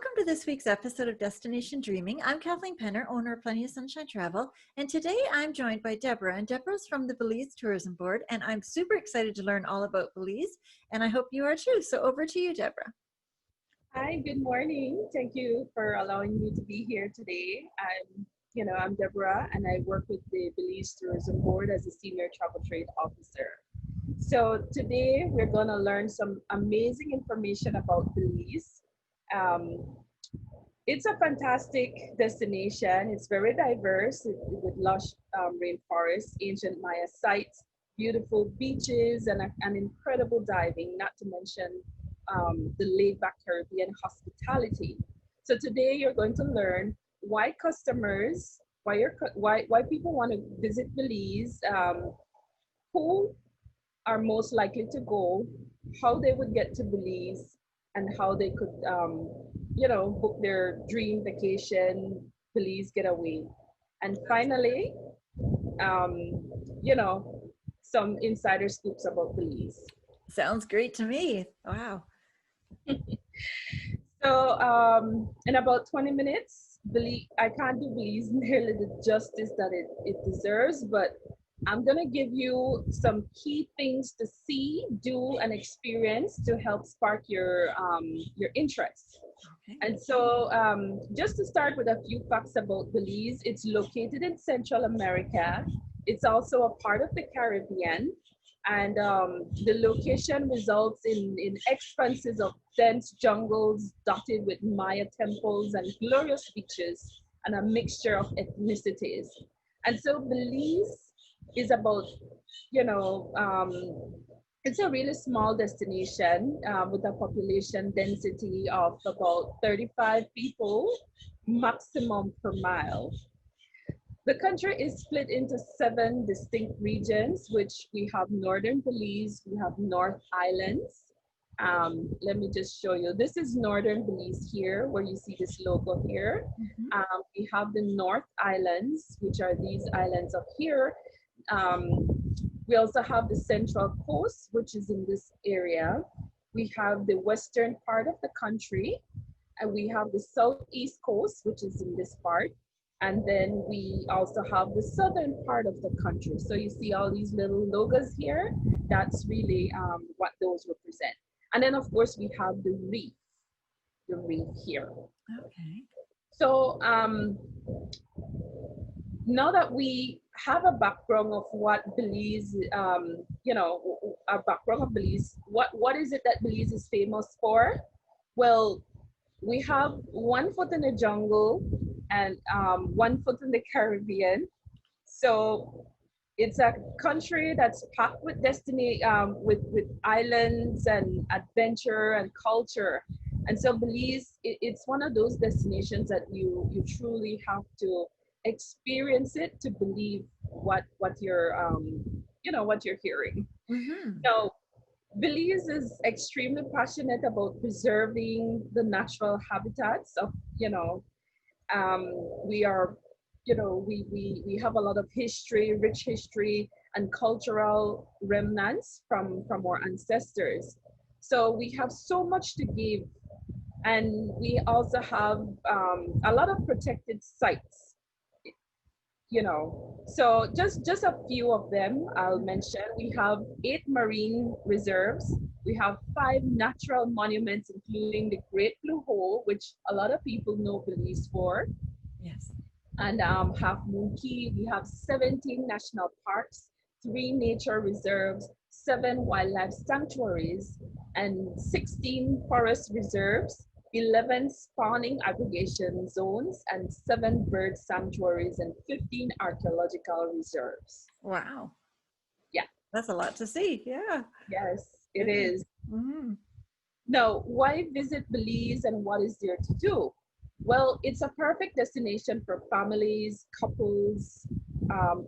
Welcome to this week's episode of Destination Dreaming. I'm Kathleen Penner, owner of Plenty of Sunshine Travel, and today I'm joined by Deborah, and Deborah's from the Belize Tourism Board, and I'm super excited to learn all about Belize, and I hope you are too. So over to you, Deborah. Hi, good morning. Thank you for allowing me to be here today. I'm Deborah, and I work with the Belize Tourism Board as a senior travel trade officer. So today we're going to learn some amazing information about Belize. Um, it's a fantastic destination. It's very diverse with lush rainforests, ancient Maya sites, beautiful beaches, and an incredible diving, not to mention the laid-back Caribbean hospitality. So today you're going to learn why customers, why people want to visit Belize, who are most likely to go, how they would get to Belize, and how they could, book their dream vacation, Belize getaway. And finally, um, you know, some insider scoops about Belize. Sounds great to me. Wow. So in about 20 minutes, I can't do Belize nearly the justice that it deserves, but I'm gonna give you some key things to see, do, and experience to help spark your interest. Okay. And so just to start with a few facts about Belize, it's located in Central America. It's also a part of the Caribbean. And the location results in expanses of dense jungles dotted with Maya temples and glorious beaches and a mixture of ethnicities. And so Belize is about, you know, um, it's a really small destination with a population density of about 35 people maximum per mile. The country is split into 7 distinct regions, which we have Northern Belize, we have North Islands. Let me just show you. This is Northern Belize here, where you see this logo here. We have the North Islands, which are these islands up here. We also have the Central Coast, which is in this area. We have the western part of the country, and we have the Southeast Coast, which is in this part. And then we also have the southern part of the country. So you see all these little logos here. That's really what those represent. And then, of course, we have the reef here. Okay. So now that we have a background of what Belize, a background of Belize, what is it that Belize is famous for? Well, we have 1 foot in the jungle and 1 foot in the Caribbean. So it's a country that's packed with destiny, with islands and adventure and culture. And so Belize, it's one of those destinations that you truly have to experience it to believe what you're what you're hearing. Now, Belize is extremely passionate about preserving the natural habitats of, we are, we have a lot of history, rich history and cultural remnants from our ancestors. So we have so much to give. And we also have a lot of protected sites, so just a few of them I'll mention. We have 8 marine reserves. We have 5 natural monuments, including the Great Blue Hole, which a lot of people know Belize for. Yes. And Half Moon Key. We have 17 national parks, 3 nature reserves, 7 wildlife sanctuaries, and 16 forest reserves, 11 spawning aggregation zones, and 7 bird sanctuaries, and 15 archaeological reserves. Wow. Yeah. That's a lot to see. Yeah. Yes, it is. Now, why visit Belize and what is there to do? Well, it's a perfect destination for families, couples,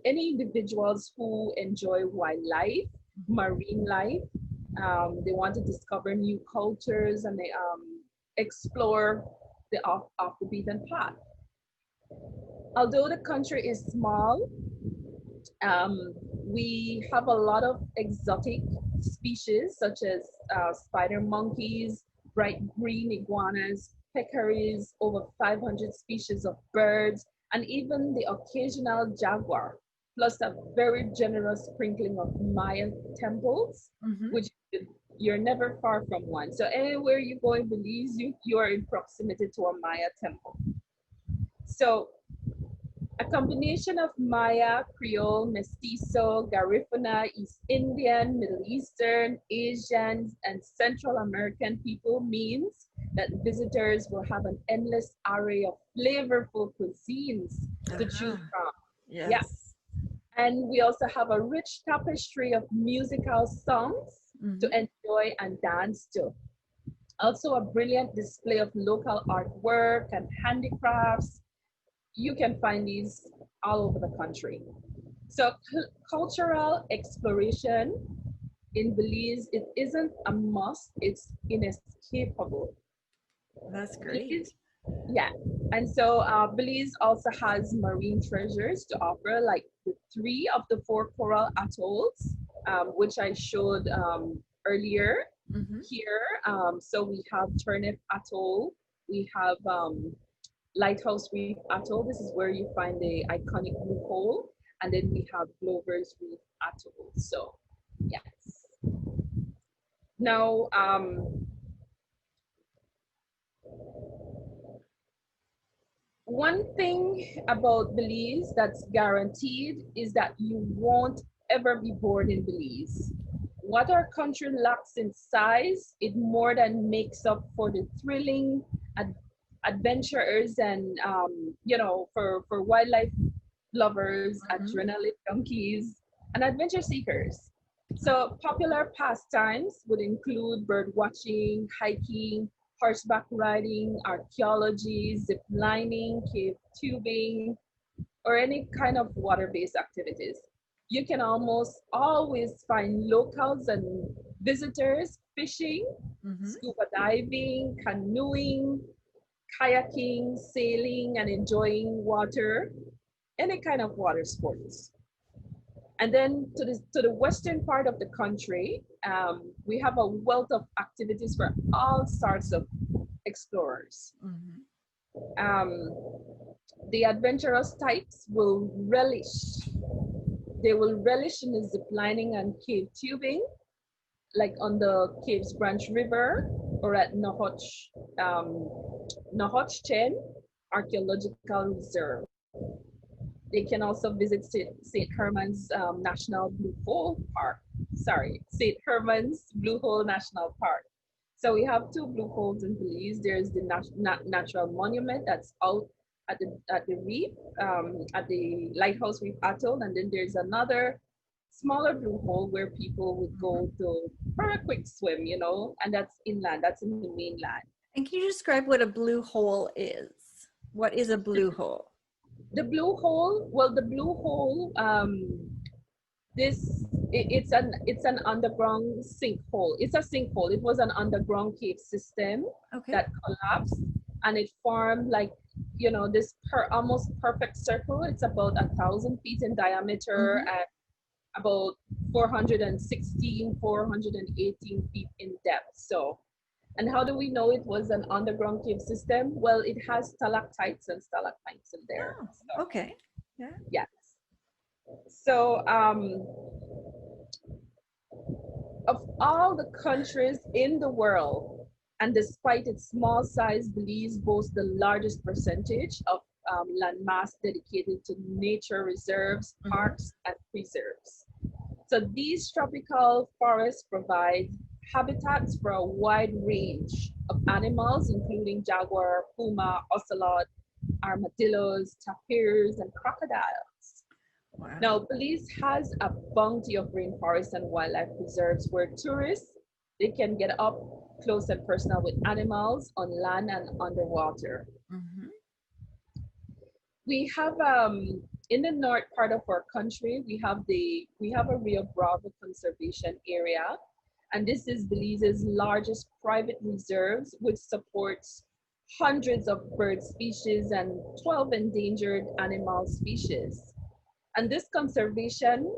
any individuals who enjoy wildlife, marine life. They want to discover new cultures and they explore the off the beaten path. Although the country is small, we have a lot of exotic species such as spider monkeys, bright green iguanas, peccaries, over 500 species of birds, and even the occasional jaguar, plus a very generous sprinkling of Mayan temples, Mm-hmm. which you're never far from one. So anywhere you go in Belize, you are in proximity to a Maya temple. So a combination of Maya, Creole, Mestizo, Garifuna, East Indian, Middle Eastern, Asian, and Central American people means that visitors will have an endless array of flavorful cuisines to choose Uh-huh. from. Yeah. Yes. And we also have a rich tapestry of musical songs to Mm-hmm. enjoy and dance to. Also, a brilliant display of local artwork and handicrafts. You can find these all over the country. So, cultural exploration in Belize, it isn't a must, it's inescapable. That's Belize, great. yeah. And so, Belize also has marine treasures to offer, like the three of the four coral atolls, which I showed earlier Mm-hmm. here. So, we have Turnip Atoll, we have Lighthouse Reef Atoll. This is where you find the iconic blue hole. And then we have Glover's Reef Atoll. So, yes. Now, one thing about Belize that's guaranteed is that you won't ever be bored in Belize. What our country lacks in size, it more than makes up for the thrilling ad- adventurers and, for wildlife lovers, Mm-hmm. adrenaline junkies, and adventure seekers. So, popular pastimes would include bird watching, hiking, horseback riding, archaeology, zip lining, cave tubing, or any kind of water based activities. You can almost always find locals and visitors fishing, Mm-hmm. scuba diving, canoeing, kayaking, sailing, and enjoying water, any kind of water sports. And then to the western part of the country, we have a wealth of activities for all sorts of explorers. Mm-hmm. Um, the adventurous types will relish. They will relish in the zip lining and cave tubing, like on the Caves Branch River or at Nohoch Archaeological Reserve. They can also visit St. Herman's National Blue Hole Park. Sorry, St. Herman's Blue Hole National Park. So we have two blue holes in Belize. There's the natural monument that's out at the reef, at the Lighthouse Reef Atoll, and then there's another smaller blue hole where people would Mm-hmm. go to for a quick swim, and that's inland. That's in the mainland. And can you describe what a blue hole is? What is a blue hole? The blue hole, well, the blue hole, it's an underground sinkhole. It's a sinkhole. It was an underground cave system Okay. that collapsed, and it formed like this almost perfect circle. It's about 1,000 feet in diameter Mm-hmm. and about 418 feet in depth. So, and how do we know it was an underground cave system? Well, it has stalactites and stalagmites in there. Oh, So, okay. Yeah. yes. So, of all the countries in the world, and despite its small size, Belize boasts the largest percentage of landmass dedicated to nature reserves, Mm-hmm. parks, and preserves. So these tropical forests provide habitats for a wide range of animals, including jaguar, puma, ocelot, armadillos, tapirs, and crocodiles. Wow. Now, Belize has a bounty of rainforests and wildlife reserves where tourists they can get up close and personal with animals on land and underwater. Mm-hmm. We have in the north part of our country, we have a Rio Bravo conservation area, and this is Belize's largest private reserves, which supports hundreds of bird species and 12 endangered animal species. And this conservation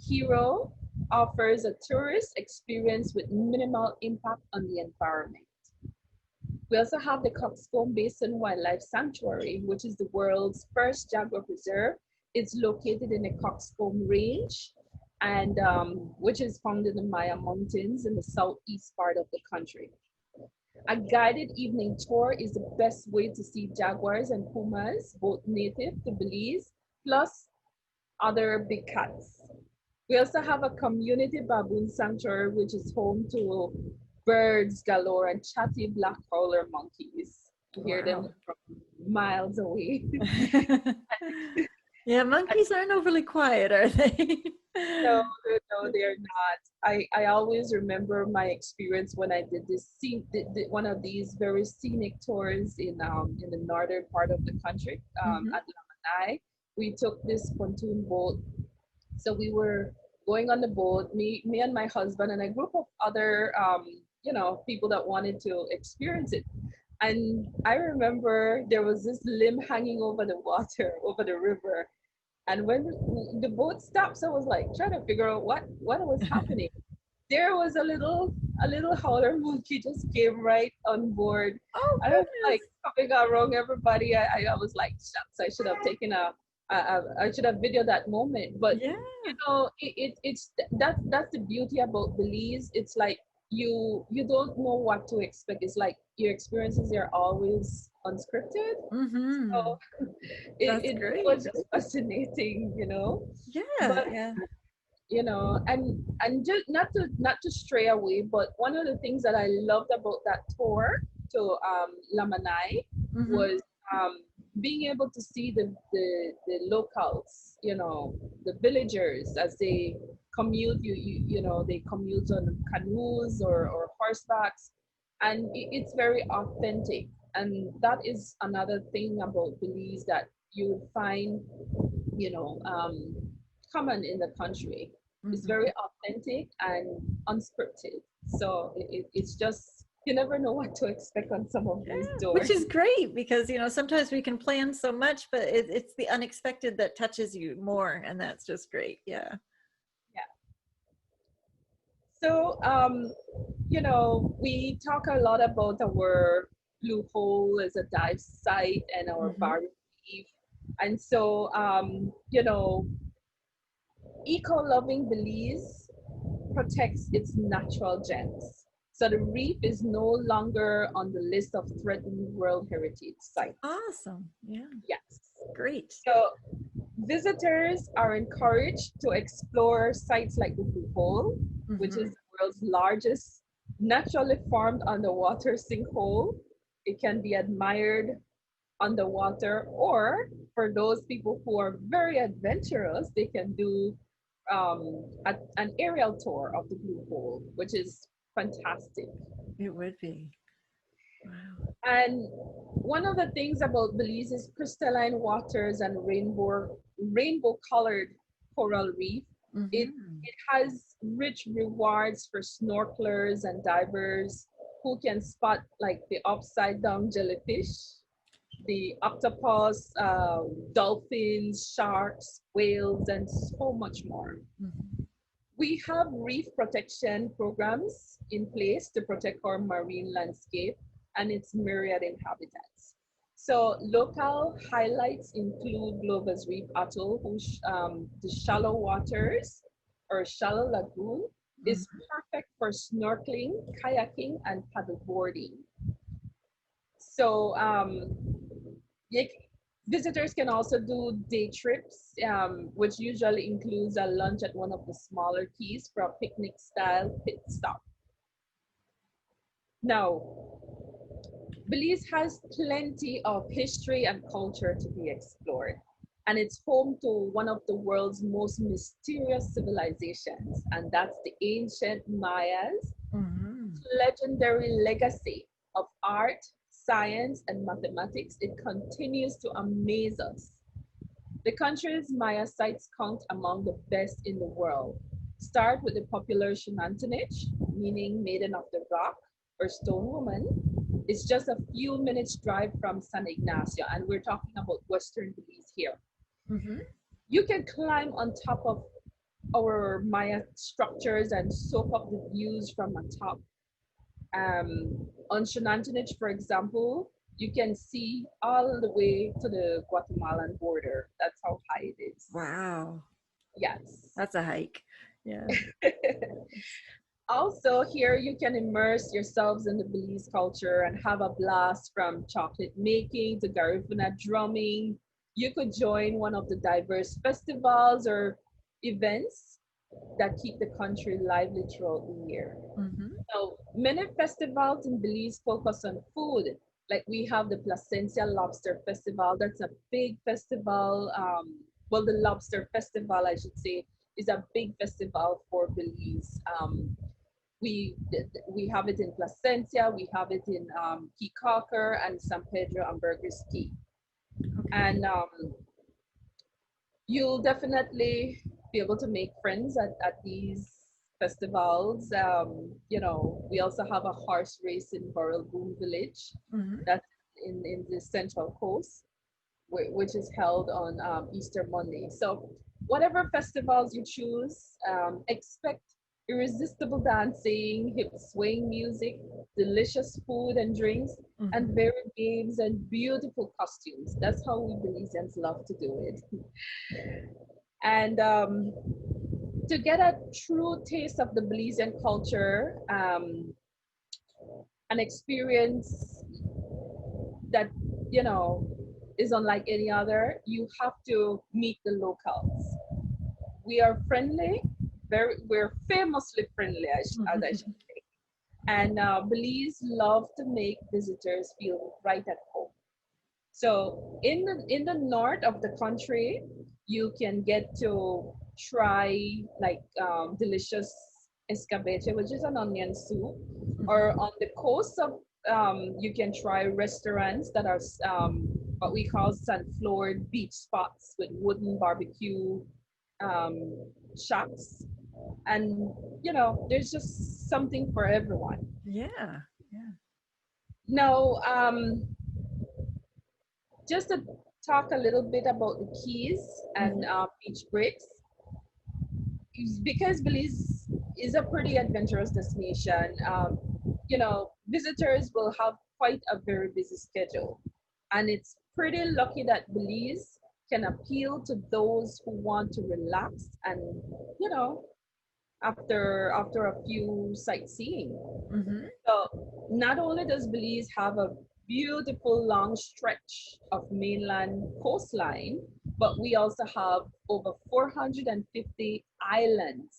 hero offers a tourist experience with minimal impact on the environment. We also have the Coxcomb Basin Wildlife Sanctuary, which is the world's first jaguar preserve. It's located in the Coxcomb Range, and which is found in the Maya Mountains in the southeast part of the country. A guided evening tour is the best way to see jaguars and pumas, both native to Belize, plus other big cats. We also have a community baboon sanctuary, which is home to birds galore and chatty black howler monkeys. You hear them Wow. from miles away. Yeah, monkeys aren't overly quiet, are they? No, no, they're not. I always remember my experience when I did one of these very scenic tours in the northern part of the country Mhm. at Lamanai. We took this pontoon boat. So we were going on the boat, me and my husband and a group of other people that wanted to experience it. And I remember there was this limb hanging over the water, over the river. And when the boat stops, I was like trying to figure out what was happening. There was a little howler monkey just came right on board. Oh I was like goodness. coming around everybody. I was like, shucks, I should have taken I should have videoed that moment. But Yeah. it's that's the beauty about Belize. It's like you don't know what to expect. It's like your experiences are always unscripted. Mhm. So it, That's it great. was just fascinating, Yeah, but yeah. and just not to stray away, but one of the things that I loved about that tour to Lamanai Mhm. was being able to see the locals, the villagers as they commute. They commute on canoes or horsebacks, and it's very authentic. And that is another thing about Belize that you would find, you know, um, common in the country. It's Mhm. very authentic and unscripted. So it's just, you never know what to expect on some of these Yeah, which tours. is great because sometimes we can plan so much, but it's the unexpected that touches you more, and that's just great. Yeah. Yeah. So, we talk a lot about our Blue Hole as a dive site and our Mhm. barrier reef. And so, eco-loving Belize protects its natural gems. So the reef is no longer on the list of threatened World Heritage Sites. Awesome. Yeah. Yes. Great. So visitors are encouraged to explore sites like the Blue Hole, which is Mhm. the world's largest naturally formed underwater sinkhole. It can be admired underwater, or for those people who are very adventurous, they can do an aerial tour of the Blue Hole, which is fantastic. It would be. Wow. And one of the things about Belize is crystalline waters and rainbow colored coral reef. It Mhm. it has rich rewards for snorkelers and divers who can spot like the upside down jellyfish, the octopus, dolphins, sharks, whales, and so much more. Mhm. We have reef protection programs in place to protect our marine landscape and its myriad inhabitants. So local highlights include Glover's Reef Atoll, the shallow waters or shallow lagoon is Mhm. perfect for snorkeling, kayaking, and paddleboarding. So you, visitors can also do day trips, which usually includes a lunch at one of the smaller keys for a picnic style pit stop. Now, Belize has plenty of history and culture to be explored, and it's home to one of the world's most mysterious civilizations, and that's the ancient Mayas. Mhm. Legendary legacy of art, science, and mathematics, it continues to amaze us. The country's Maya sites count among the best in the world. Start with the popular Shenantonich, meaning Maiden of the Rock or Stone Woman. It's just a few minutes drive from San Ignacio, and we're talking about Western Belize here. Mhm. You can climb on top of our Maya structures and soak up the views from the top. On Shenandoah, for example, you can see all the way to the Guatemalan border. That's how high it is. Wow. Yes. That's a hike. Yeah. Also, here you can immerse yourselves in the Belize culture and have a blast from chocolate making to Garifuna drumming. You could join one of the diverse festivals or events that keep the country lively throughout the year. Mm-hmm. Now, many festivals in Belize focus on food. Like we have the Placentia Lobster Festival. That's a big festival. Well, the Lobster Festival, I should say, is a big festival for Belize. We have it in Placentia, we have it in Key Cocker and San Pedro and Burgess Key. Okay. And you'll definitely be able to make friends at these festivals. We also have a horse race in Baboon Village Mm-hmm. that's in the Central Coast, which is held on Easter Monday. So, whatever festivals you choose, expect irresistible dancing, hip swing music, delicious food and drinks, Mm-hmm. and varied games and beautiful costumes. That's how we Belizeans love to do it. And to get a true taste of the Belizean culture, an experience that you know is unlike any other, you have to meet the locals. We are friendly, we're famously friendly, as I should say. And Belize love to make visitors feel right at home. So in the north of the country, you can get to try like delicious escabeche, which is an onion soup, or on the coast of you can try restaurants that are what we call sand-floored beach spots with wooden barbecue um, shacks, and there's just something for everyone. Yeah. Yeah. Now, just to talk a little bit about the keys and Mm-hmm. beach breaks, because Belize is a pretty adventurous destination. Visitors will have quite a very busy schedule, and it's pretty lucky that Belize can appeal to those who want to relax and you know after a few sightseeing. Mm-hmm. So not only does Belize have a beautiful long stretch of mainland coastline, but we also have over 450 islands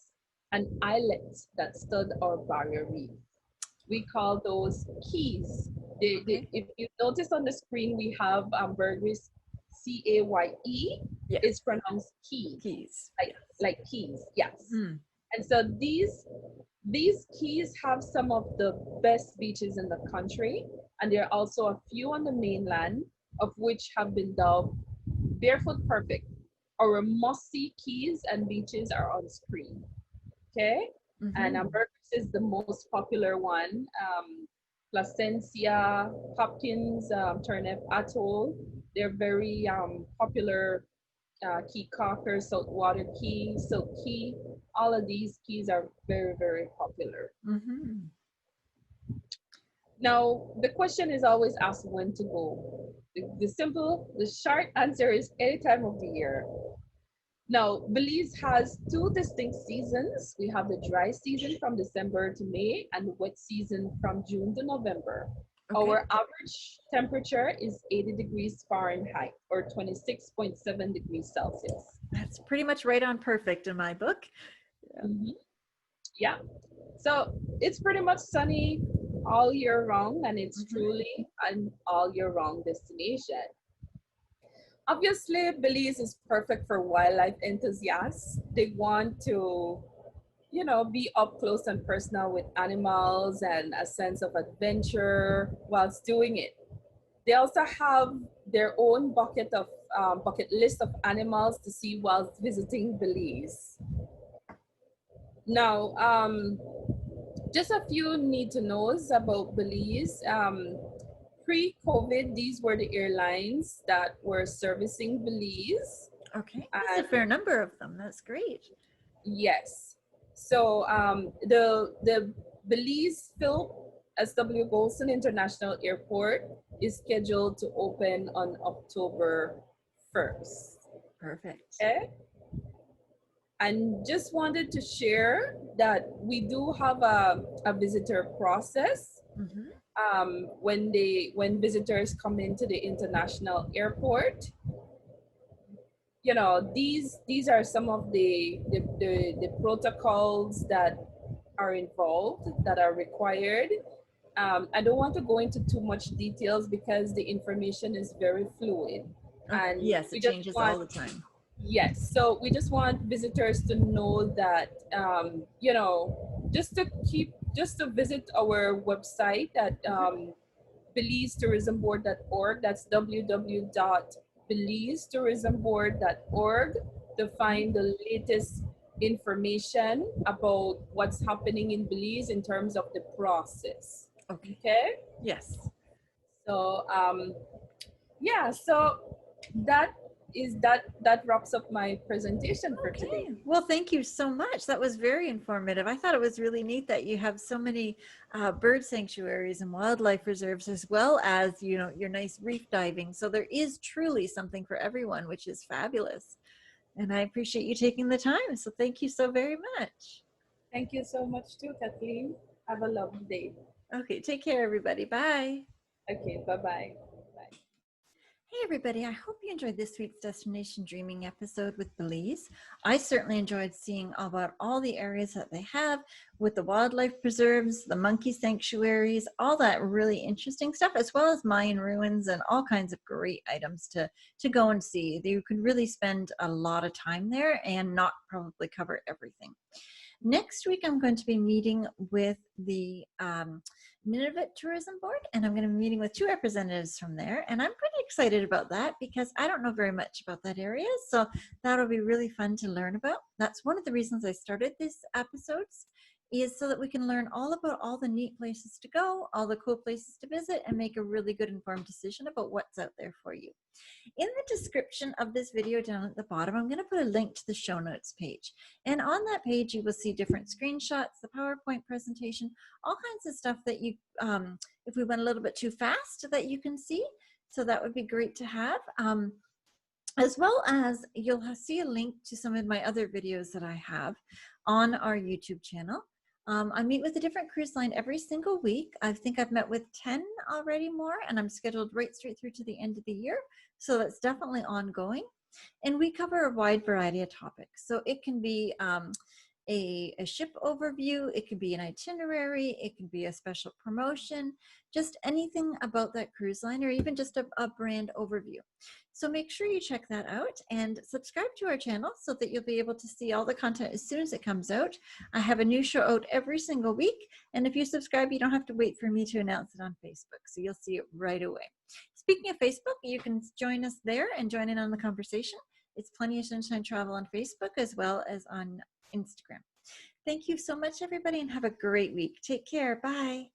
and islets that stud our barrier reef. We call those keys. Okay. If you notice on the screen, we have Burgess Caye. Yes. It's pronounced key, Keys. like Yes. like keys. Yes. Mm. And so these keys have some of the best beaches in the country, and there are also a few on the mainland, of which have been dubbed barefoot perfect. Our must-see keys and beaches are on screen. Okay, and Mm-hmm. Burgess is the most popular one. Placentia, Hopkins, Turnip Atoll. They're very popular. Key Cocker, Saltwater Key, Silk Key. All of these keys are very, very popular. Mm-hmm. Now, the question is always asked when to go. The short answer is any time of the year. Now, Belize has two distinct seasons. We have the dry season from December to May and the wet season from June to November. Okay. Our average temperature is 80 degrees Fahrenheit or 26.7 degrees Celsius. That's pretty much right on perfect in my book. Yeah. Mhm. Yeah. So it's pretty much sunny all year round, and it's Mm-hmm. truly an all year round destination. Obviously, Belize is perfect for wildlife enthusiasts. They want to, be up close and personal with animals and a sense of adventure whilst doing it. They also have their own bucket list of animals to see whilst visiting Belize. Now, just a few need to knows about Belize. Pre-COVID, these were the airlines that were servicing Belize. Okay. That's And a fair number of them. That's great. yes, so the Belize Phil SW Golson International Airport is scheduled to open on October 1st. Perfect. Okay? And just wanted to share that we do have a visitor process Mm-hmm. when visitors come into the international airport. You know, these are some of the protocols that are involved, that are required. I don't want to go into too much details because the information is very fluid, Okay. and Yes, we it just changes want, all the time. yes, so we just want visitors to know that, you know, just to visit our website at BelizeTourismBoard.org. That's www.BelizeTourismBoard.org to find the latest information about what's happening in Belize in terms of the process. Okay. Okay? Yes. So yeah, so that that wraps up my presentation for today. Okay. Well, thank you so much. That was very informative. I thought it was really neat that you have so many bird sanctuaries and wildlife reserves, as well as, you know, your nice reef diving. So there is truly something for everyone, which is fabulous. And I appreciate you taking the time. So thank you so very much. Thank you so much too, Kathleen. Have a lovely day. Okay. Take care, everybody. Bye. Okay, bye-bye. Bye. Hey everybody, I hope you enjoyed this week's Destination Dreaming episode with Belize. I certainly enjoyed seeing about all the areas that they have with the wildlife preserves, the monkey sanctuaries, all that really interesting stuff, as well as Mayan ruins and all kinds of great items to go and see. You could really spend a lot of time there and not probably cover everything. Next week, I'm going to be meeting with the Nunavut Tourism Board, and I'm going to be meeting with 2 representatives from there. And I'm pretty excited about that because I don't know very much about that area. So that'll be really fun to learn about. That's one of the reasons I started these episodes, is so that we can learn all about all the neat places to go, all the cool places to visit, and make a really good informed decision about what's out there for you. In the description of this video down at the bottom, I'm going to put a link to the show notes page. And on that page, you will see different screenshots, the PowerPoint presentation, all kinds of stuff that you, if we went a little bit too fast, that you can see. So that would be great to have. As well as you'll see a link to some of my other videos that I have on our YouTube channel. I meet with a different cruise line every single week. I think I've met with 10 already more, and I'm scheduled right straight through to the end of the year. So that's definitely ongoing. And we cover a wide variety of topics. So it can be a ship overview, it could be an itinerary, it can be a special promotion, just anything about that cruise line, or even just a brand overview. So make sure you check that out and subscribe to our channel so that you'll be able to see all the content as soon as it comes out. I have a new show out every single week, and if you subscribe, you don't have to wait for me to announce it on Facebook, so you'll see it right away. Speaking of Facebook, you can join us there and join in on the conversation. It's Plenty of Sunshine Travel on Facebook as well as on Instagram. Thank you so much, everybody, and have a great week. Take care. Bye.